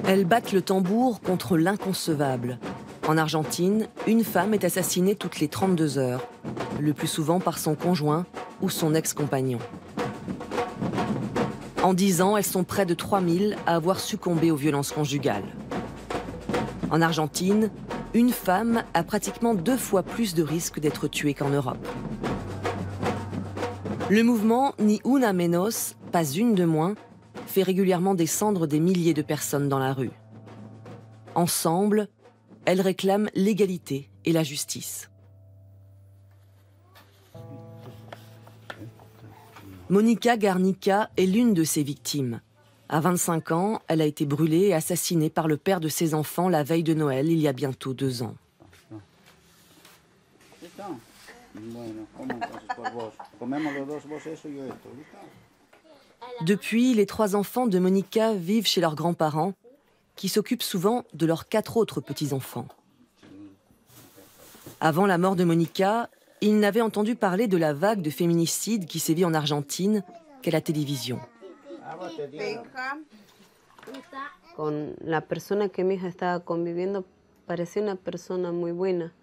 Elles battent le tambour contre l'inconcevable. En Argentine, une femme est assassinée toutes les 32 heures, le plus souvent par son conjoint ou son ex-compagnon. En 10 ans, elles sont près de 3000 à avoir succombé aux violences conjugales. En Argentine, une femme a pratiquement 2 fois plus de risques d'être tuée qu'en Europe. Le mouvement Ni Una Menos, pas une de moins, fait régulièrement descendre des milliers de personnes dans la rue. Ensemble, elles réclament l'égalité et la justice. Mónica Garnica est l'une de ces victimes. À 25 ans, elle a été brûlée et assassinée par le père de ses enfants la veille de Noël, il y a bientôt 2 ans. Depuis, les 3 enfants de Mónica vivent chez leurs grands-parents, qui s'occupent souvent de leurs 4 autres petits-enfants. Avant la mort de Mónica, ils n'avaient entendu parler de la vague de féminicides qui sévit en Argentine qu'à la télévision. Con la persona que mi hija estaba conviviendo parecía una persona muy buena.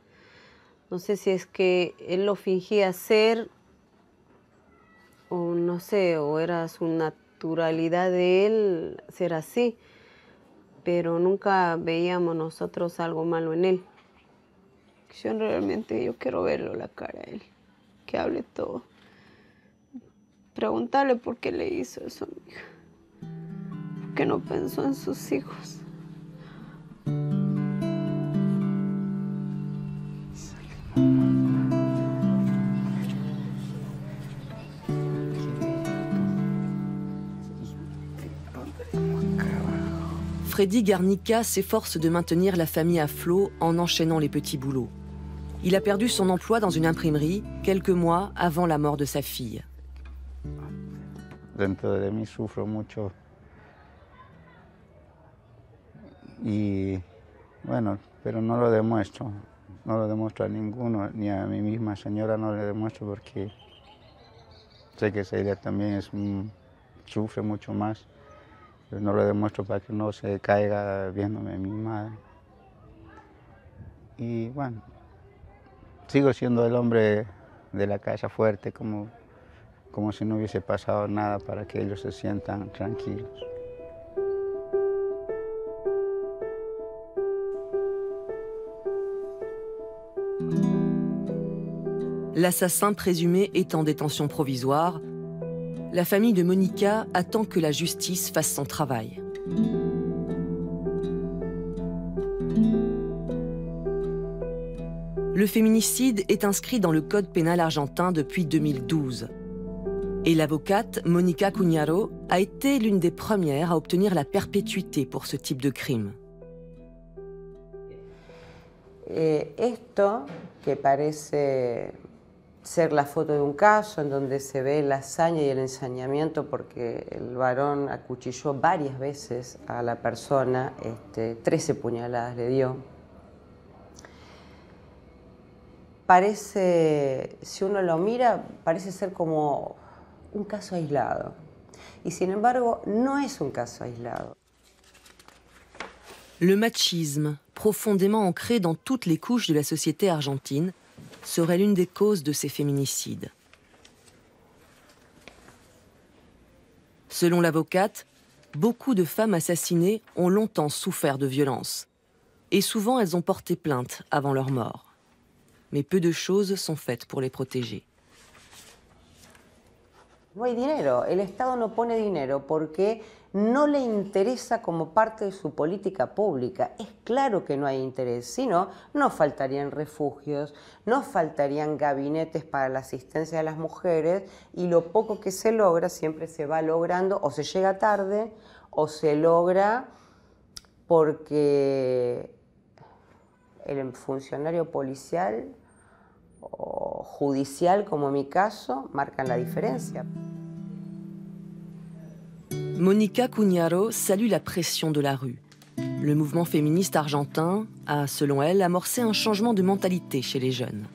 No sé si es que él lo fingía ser o no sé, o era su naturalidad de él ser así, pero nunca veíamos nosotros algo malo en él. Yo quiero verlo la cara a él, que hable todo. Preguntarle por qué le hizo eso a mi hija. ¿Por qué no pensó en sus hijos? Freddy Garnica s'efforce de maintenir la famille à flot en enchaînant les petits boulots. Il a perdu son emploi dans une imprimerie quelques mois avant la mort de sa fille. Dentro de mí sufro mucho y bueno, pero no lo demuestro a ninguno, ni a mi misma señora no le demuestro porque sé que ella también sufre mucho más, pero no lo demuestro para que no se caiga viéndome mi madre. Y bueno, sigo siendo el hombre de la casa fuerte, como si no hubiese pasado nada para que ellos se sientan tranquilos. L'assassin présumé est en détention provisoire. La famille de Mónica attend que la justice fasse son travail. Le féminicide est inscrit dans le code pénal argentin depuis 2012. Et l'avocate Mónica Cuñaro a été l'une des premières à obtenir la perpétuité pour ce type de crime. Esto, que parece ser la foto de un caso en donde se ve la hazaña y el ensañamiento porque el varón acuchilló varias veces a la persona, 13 puñaladas le dio. Parece, si uno lo mira, parece ser como un caso aislado. Y sin embargo, no es un caso aislado. Le machisme, profondément ancré dans toutes les couches de la société argentine, serait l'une des causes de ces féminicides. Selon l'avocate, beaucoup de femmes assassinées ont longtemps souffert de violences. Et souvent, elles ont porté plainte avant leur mort. Mais peu de choses sont faites pour les protéger. No hay dinero, el Estado no pone dinero porque no le interesa como parte de su política pública. Es claro que no hay interés, si no, no faltarían refugios, no faltarían gabinetes para la asistencia de las mujeres y lo poco que se logra siempre se va logrando o se llega tarde o se logra porque el funcionario policial o judicial, como en mi caso, marcan la diferencia. Mónica Cuñaro salue la pression de la rue. Le mouvement féministe argentin a, selon elle, amorcé un changement de mentalité chez les jeunes.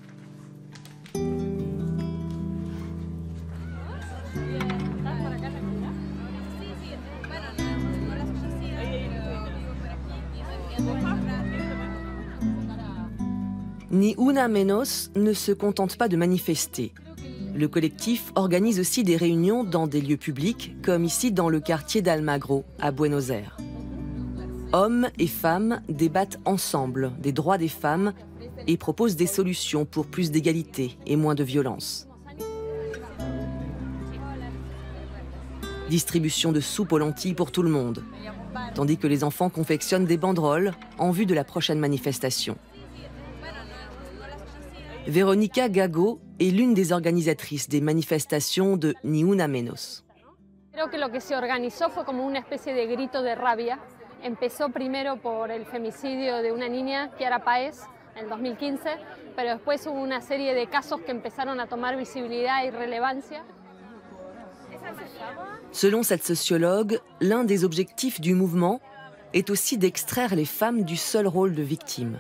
Ni Una Menos ne se contente pas de manifester. Le collectif organise aussi des réunions dans des lieux publics, comme ici dans le quartier d'Almagro, à Buenos Aires. Hommes et femmes débattent ensemble des droits des femmes et proposent des solutions pour plus d'égalité et moins de violence. Distribution de soupe aux lentilles pour tout le monde, tandis que les enfants confectionnent des banderoles en vue de la prochaine manifestation. Verónica Gago est l'une des organisatrices des manifestations de Ni Una Menos. Creo que lo que se organizó fue como una especie de grito de rabia. Empezó primero por el femicidio de una niña, Kiara Páez, en el 2015, pero después hubo una serie de casos que empezaron a tomar visibilidad y relevancia. Selon cette sociologue, l'un des objectifs du mouvement est aussi d'extraire les femmes du seul rôle de victime.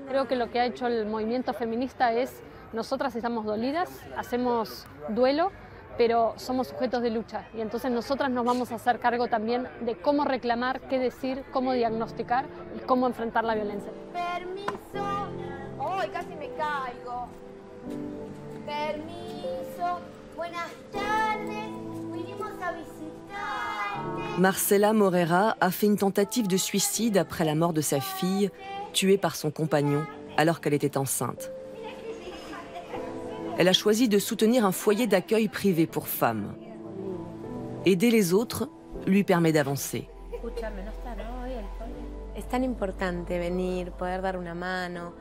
Creo que lo que ha hecho el movimiento feminista es, nosotras estamos dolidas, hacemos duelo, pero somos sujetos de lucha. Y entonces nosotras nos vamos a hacer cargo también de cómo reclamar, qué decir, cómo diagnosticar y cómo enfrentar la violencia. Permiso. ¡Ay, casi me caigo! Permiso. Buenas tardes. Vinimos a visitarte. Marcela Morera a fait une tentative de suicide après la mort de sa fille, tuée par son compagnon alors qu'elle était enceinte. Elle a choisi de soutenir un foyer d'accueil privé pour femmes. Aider les autres lui permet d'avancer. Es tan importante venir, poder dar una mano,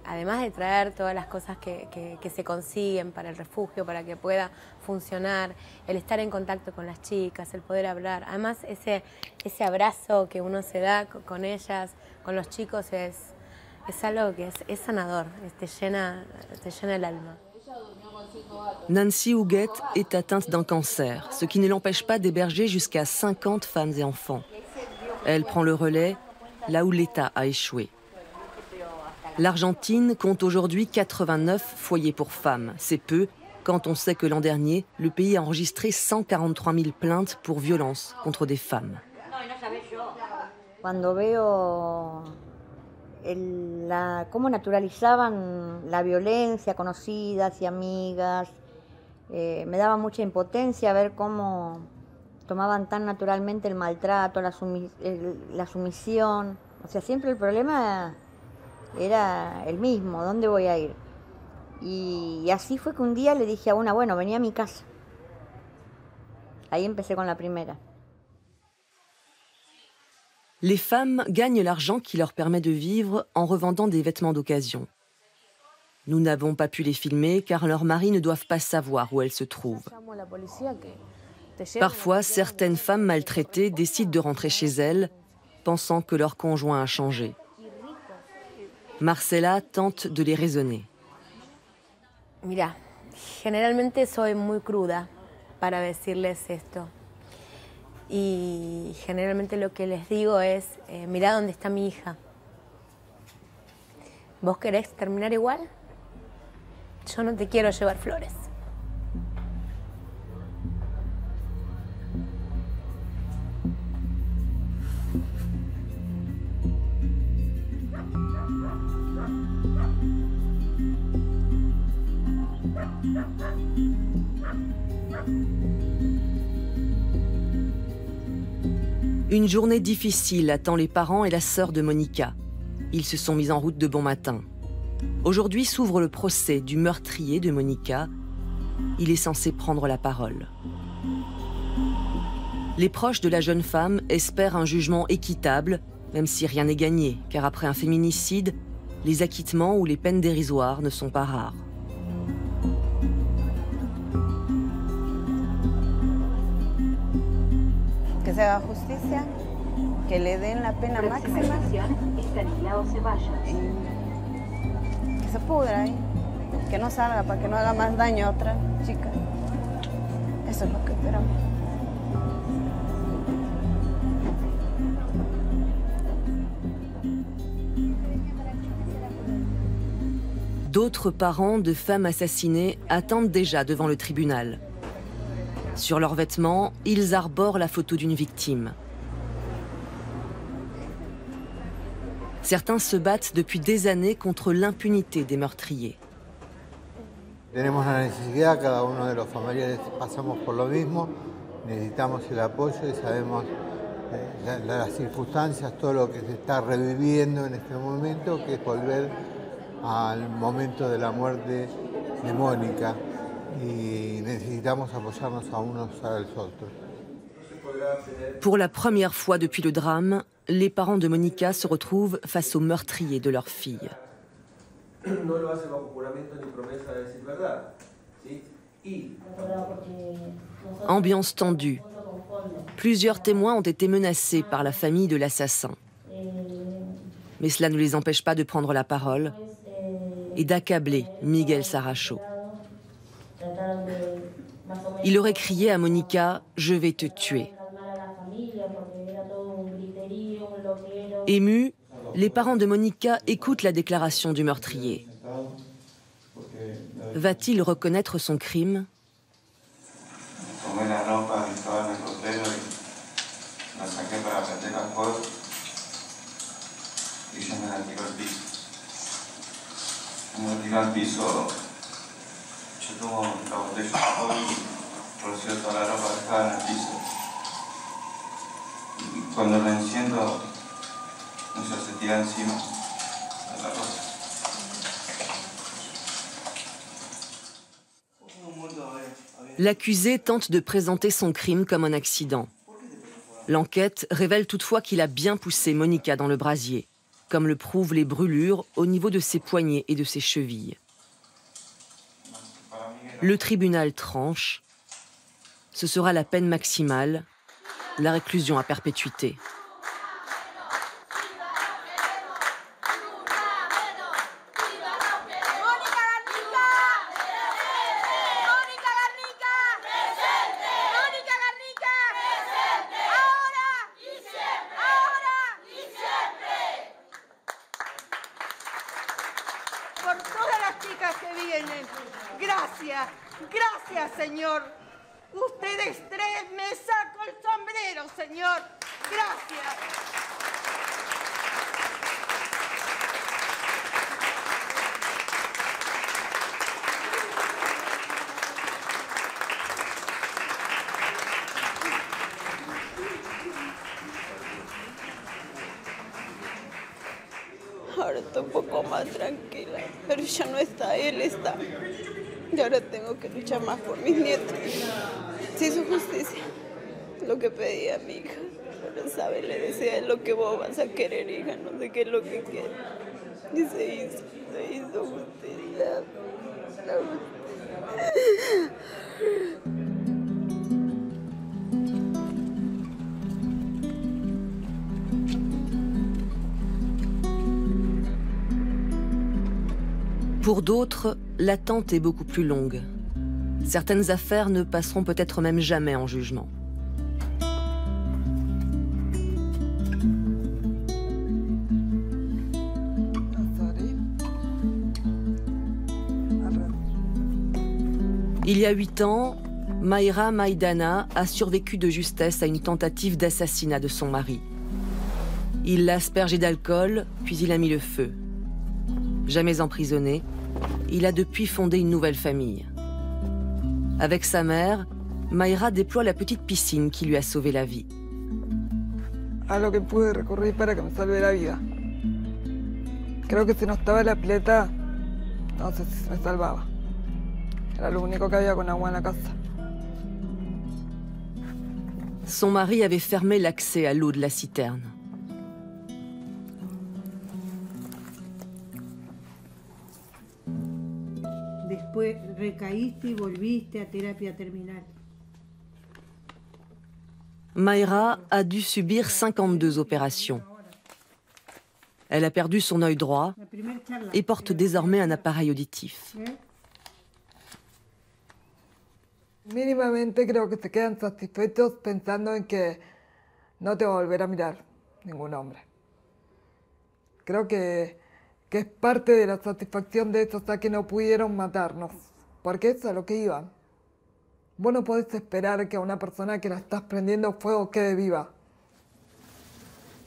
además de traer todas las cosas que se consiguen para el refugio, para que pueda funcionar, el estar en contacto con las chicas, el poder hablar. Además, ese abrazo que uno se da con ellas, con los chicos, es algo que es sanador, te llena el alma. Nancy Huguette est atteinte d'un cancer, ce qui ne l'empêche pas d'héberger jusqu'à 50 femmes et enfants. Elle prend le relais là où l'État a échoué. L'Argentine compte aujourd'hui 89 foyers pour femmes. C'est peu quand on sait que l'an dernier, le pays a enregistré 143 000 plaintes pour violences contre des femmes. Cuando veo cómo naturalizaban la violencia, conocidas y amigas, me daba mucha impotencia ver cómo tomaban tan naturalmente el maltrato, la sumisión. O sea, siempre el problema era el mismo, ¿dónde voy a ir? Y así fue que un día le dije a una, bueno, vení a mi casa. Ahí empecé con la primera. Les femmes gagnent l'argent qui leur permet de vivre en revendant des vêtements d'occasion. Nous n'avons pas pu les filmer car leurs maris ne doivent pas savoir où elles se trouvent. Parfois, certaines femmes maltraitées décident de rentrer chez elles, pensant que leur conjoint a changé. Marcela tente de les raisonner. Mira, generalmente soy muy cruda para decirles esto. Y generalmente lo que les digo es, mirá dónde está mi hija. ¿Vos querés terminar igual? Yo no te quiero llevar flores. Une journée difficile attend les parents et la sœur de Monica. Ils se sont mis en route de bon matin. Aujourd'hui s'ouvre le procès du meurtrier de Monica. Il est censé prendre la parole. Les proches de la jeune femme espèrent un jugement équitable, même si rien n'est gagné, car après un féminicide, les acquittements ou les peines dérisoires ne sont pas rares. Que se haga justicia, que le den la pena máxima. Que se pudra ahí, que no salga para que no haga más daño a otra chica. Eso es lo que esperamos. D'autres parents de femmes assassinées attendent déjà devant le tribunal. Sur leurs vêtements, ils arborent la photo d'une victime. Certains se battent depuis des années contre l'impunité des meurtriers. Tenemos la necesidad, cada uno de los familiares pasamos por lo mismo, necesitamos el apoyo y sabemos las circunstancias, todo lo que se está reviviendo en este momento, que es volver al momento de la muerte de Mónica y necesitamos apoyarnos a unos a los otros. Pour la première fois depuis le drame, les parents de Mónica se retrouvent face au meurtrier de leur fille. Ambiance tendue. Plusieurs témoins ont été menacés par la famille de l'assassin. Mais cela ne les empêche pas de prendre la parole et d'accabler Miguel Saracho. Il aurait crié à Mónica « Je vais te tuer ». Émus, les parents de Mónica écoutent la déclaration du meurtrier. Va-t-il reconnaître son crime? L'accusé tente de présenter son crime comme un accident. L'enquête révèle toutefois qu'il a bien poussé Mónica dans le brasier, comme le prouvent les brûlures au niveau de ses poignets et de ses chevilles. Le tribunal tranche. Ce sera la peine maximale, la réclusion à perpétuité. Por todas las chicas que vienen. Gracias, gracias, Señor. Ustedes tres, me saco el sombrero, Señor. Gracias. Ahora estoy un poco más tranquila, pero ya no está, él está. Y ahora tengo que luchar más por mis nietos. Se hizo justicia, lo que pedía mi hija. Pero, ¿sabes? Le decía, es lo que vos vas a querer, hija, no sé qué es lo que quieres. Y se hizo justicia. La justicia. Pour d'autres, l'attente est beaucoup plus longue. Certaines affaires ne passeront peut-être même jamais en jugement. Il y a 8 ans, Mayra Maidana a survécu de justesse à une tentative d'assassinat de son mari. Il l'a aspergé d'alcool, puis il a mis le feu. Jamais emprisonné, il a depuis fondé une nouvelle famille. Avec sa mère, Mayra déploie la petite piscine qui lui a sauvé la vie. A lo que pude recurrir para que me salve la vida. Creo que si no estaba la pileta, no sé si me salvaba. Era lo único que había con agua en la casa. Son mari avait fermé l'accès à l'eau de la citerne. Después recaíste y volviste a terapia terminal. Mayra a dû subir 52 opérations. Elle a perdu son œil droit et porte désormais un appareil auditif. Mínimamente creo que se quedan satisfechos pensando en que no te va a volver a mirar ningún hombre. Creo que es parte de la satisfacción de ellos a que no pudieron matarnos, porque eso es a lo que iban. Vos no podés esperar que a una persona que la estás prendiendo fuego quede viva.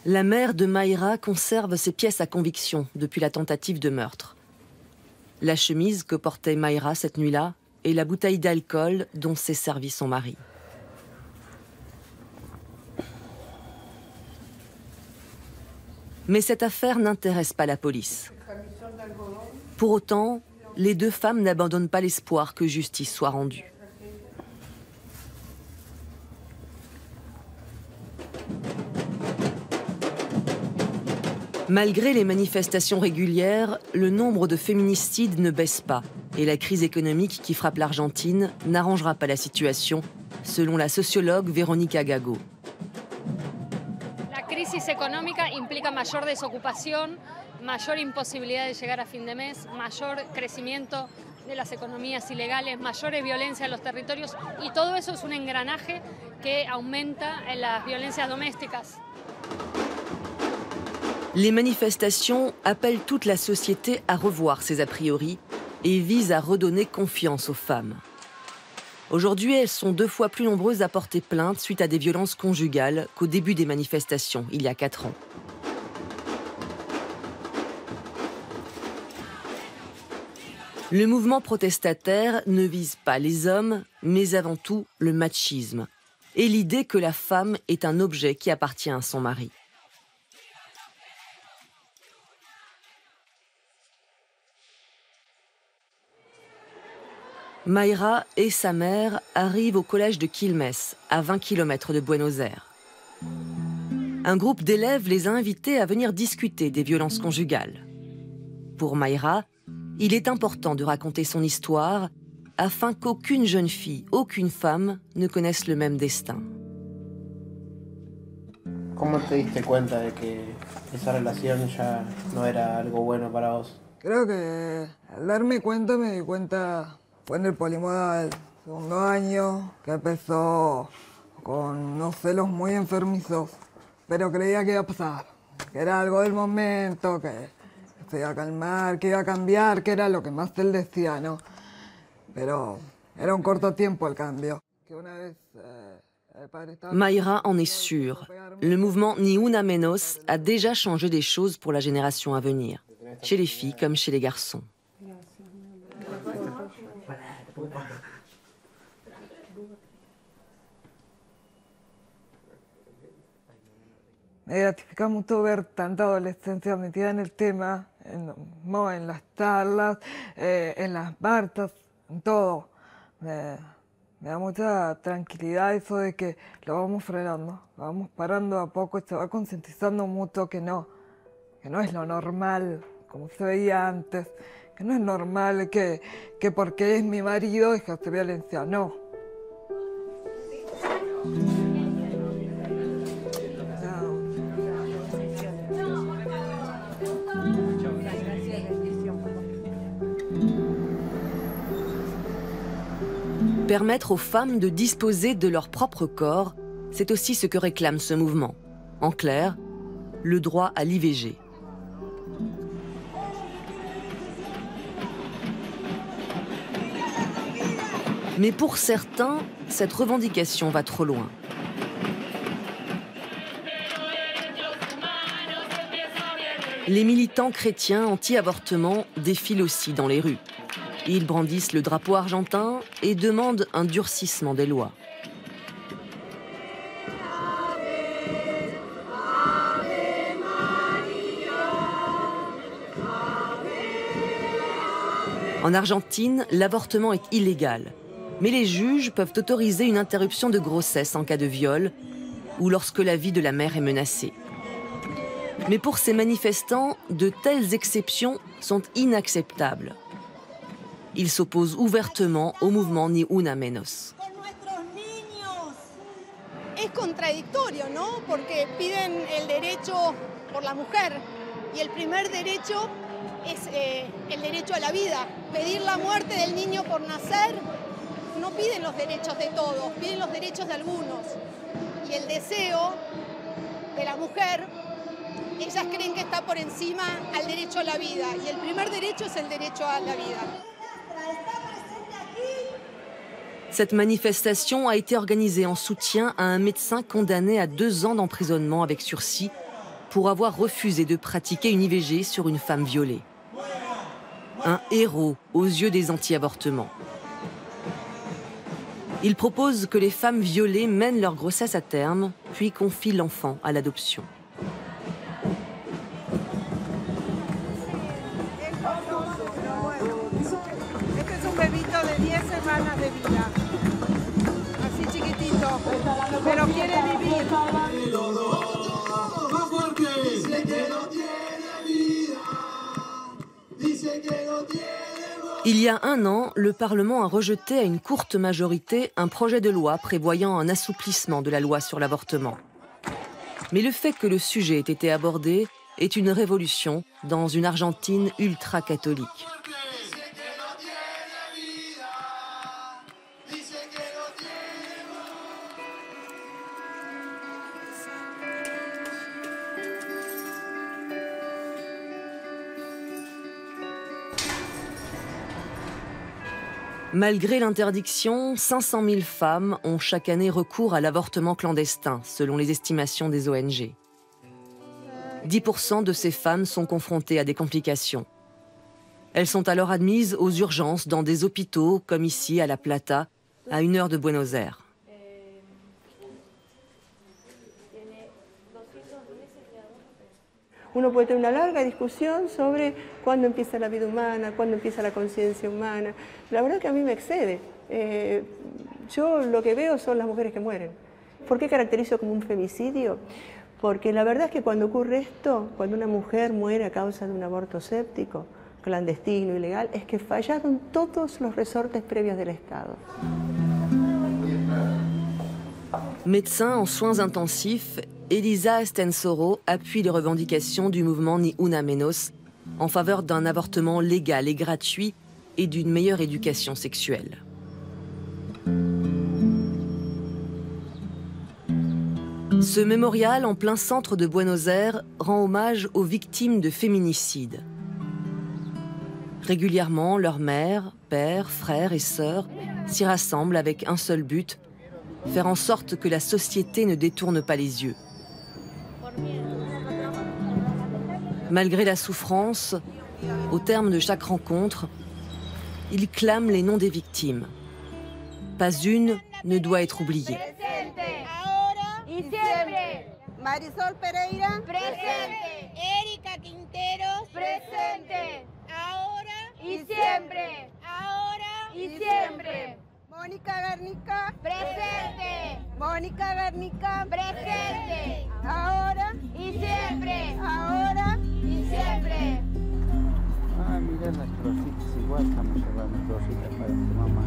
La mère de Mayra conserve ses pièces à conviction depuis la tentative de meurtre. La chemise que portait Mayra cette nuit-là et la bouteille d'alcool dont s'est servi son mari. Mais cette affaire n'intéresse pas la police. Pour autant, les deux femmes n'abandonnent pas l'espoir que justice soit rendue. Malgré les manifestations régulières, le nombre de féminicides ne baisse pas et la crise économique qui frappe l'Argentine n'arrangera pas la situation, selon la sociologue Verónica Gago. La crisis económica implica mayor desocupación, mayor imposibilidad de llegar a fin de mes, mayor crecimiento de las economías ilegales, mayores violencias en los territorios y todo eso es un engranaje que aumenta en las violencias domésticas. Les manifestations appellent toute la société à revoir ses a priori et visent à redonner confiance aux femmes. Aujourd'hui, elles sont 2 fois plus nombreuses à porter plainte suite à des violences conjugales qu'au début des manifestations, il y a 4 ans. Le mouvement protestataire ne vise pas les hommes, mais avant tout le machisme et l'idée que la femme est un objet qui appartient à son mari. Mayra et sa mère arrivent au collège de Quilmes, à 20 km de Buenos Aires. Un groupe d'élèves les a invités à venir discuter des violences conjugales. Pour Mayra, il est important de raconter son histoire afin qu'aucune jeune fille, aucune femme ne connaisse le même destin. ¿Cómo te diste cuenta de que esa relación ya no era algo bueno para vos? Creo que al darme cuenta me di cuenta, fue en el Polimoda del 2.º año, que empezó con unos celos muy enfermizos, pero creía que iba a pasar, que era algo del momento, que se iba a calmar, que iba a cambiar, que era lo que más él decía, ¿no? Pero era un corto tiempo el cambio. Que una vez, Mayra en est sûre. Le mouvement Ni Una Menos a déjà changé des choses pour la génération à venir, chez les filles comme chez les garçons. Me gratifica mucho ver tanta adolescencia metida en el tema, en las charlas, en las marchas, en todo. Me da mucha tranquilidad eso de que lo vamos frenando, lo vamos parando a poco y se va concientizando mucho que no es lo normal, como se veía antes, que no es normal que porque es mi marido ejerce violencia, no. Permettre aux femmes de disposer de leur propre corps, c'est aussi ce que réclame ce mouvement. En clair, le droit à l'IVG. Mais pour certains, cette revendication va trop loin. Les militants chrétiens anti-avortement défilent aussi dans les rues. Ils brandissent le drapeau argentin et demandent un durcissement des lois. En Argentine, l'avortement est illégal. Mais les juges peuvent autoriser une interruption de grossesse en cas de viol ou lorsque la vie de la mère est menacée. Mais pour ces manifestants, de telles exceptions sont inacceptables. Ils s'opposent ouvertement au mouvement Ni Una Menos. Es contradictorio, ¿no? Porque piden el derecho por la mujer y el primer derecho es el derecho a la vida. Pedir la muerte del niño por nacer, no piden los derechos de todos, piden los derechos de algunos. Y el deseo de la mujer, ellas creen que está por encima al derecho a la vida. Y el primer derecho es el derecho a la vida. Cette manifestation a été organisée en soutien à un médecin condamné à 2 ans d'emprisonnement avec sursis pour avoir refusé de pratiquer une IVG sur une femme violée. Un héros aux yeux des anti-avortements. Il propose que les femmes violées mènent leur grossesse à terme, puis confient l'enfant à l'adoption. Il y a un an, le Parlement a rejeté à une courte majorité un projet de loi prévoyant un assouplissement de la loi sur l'avortement. Mais le fait que le sujet ait été abordé est une révolution dans une Argentine ultra-catholique. Malgré l'interdiction, 500 000 femmes ont chaque année recours à l'avortement clandestin, selon les estimations des ONG. 10% de ces femmes sont confrontées à des complications. Elles sont alors admises aux urgences dans des hôpitaux, comme ici à La Plata, à 1 heure de Buenos Aires. Uno puede tener una larga discusión sobre cuándo empieza la vida humana, cuándo empieza la conciencia humana. La verdad que a mí me excede. Yo lo que veo son las mujeres que mueren. ¿Por qué caracterizo como un femicidio? Porque la verdad es que cuando ocurre esto, cuando una mujer muere a causa de un aborto séptico, clandestino, ilegal, es que fallaron todos los resortes previos del Estado. Médecin en soins intensifs, Elisa Estensoro appuie les revendications du mouvement Ni Una Menos en faveur d'un avortement légal et gratuit et d'une meilleure éducation sexuelle. Ce mémorial en plein centre de Buenos Aires rend hommage aux victimes de féminicides. Régulièrement, leurs mères, pères, frères et sœurs s'y rassemblent avec un seul but, faire en sorte que la société ne détourne pas les yeux. Malgré la souffrance, au terme de chaque rencontre, ils clament les noms des victimes. Pas une ne doit être oubliée. Marisol Pereira, presente. Erika Quinteros, presente. Ahora y siempre. Ahora y siempre. Mónica Garnica, presente. Mónica Garnica, presente. Ahora y siempre. Ahora y siempre. Ah, mira las cositas, igual estamos llevando cositas para tu mamá.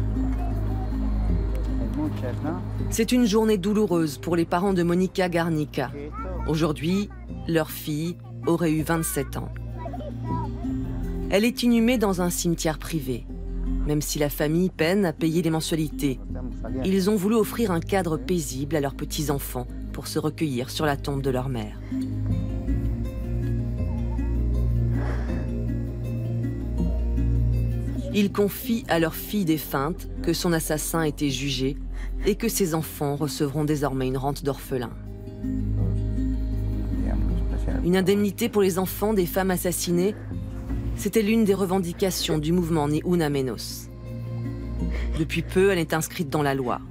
C'est une journée douloureuse pour les parents de Mónica Garnica. Aujourd'hui, leur fille aurait eu 27 ans. Elle est inhumée dans un cimetière privé. Même si la famille peine à payer les mensualités, ils ont voulu offrir un cadre paisible à leurs petits-enfants pour se recueillir sur la tombe de leur mère. Ils confient à leur fille défunte que son assassin a été jugé et que ses enfants recevront désormais une rente d'orphelin. Une indemnité pour les enfants des femmes assassinées, c'était l'une des revendications du mouvement Ni Una Menos. Depuis peu, elle est inscrite dans la loi.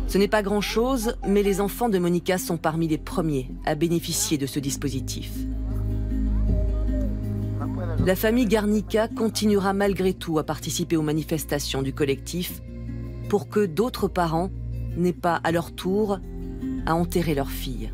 Ce n'est pas grand-chose, mais les enfants de Mónica sont parmi les premiers à bénéficier de ce dispositif. La famille Garnica continuera malgré tout à participer aux manifestations du collectif pour que d'autres parents n'aient pas à leur tour à enterrer leur fille.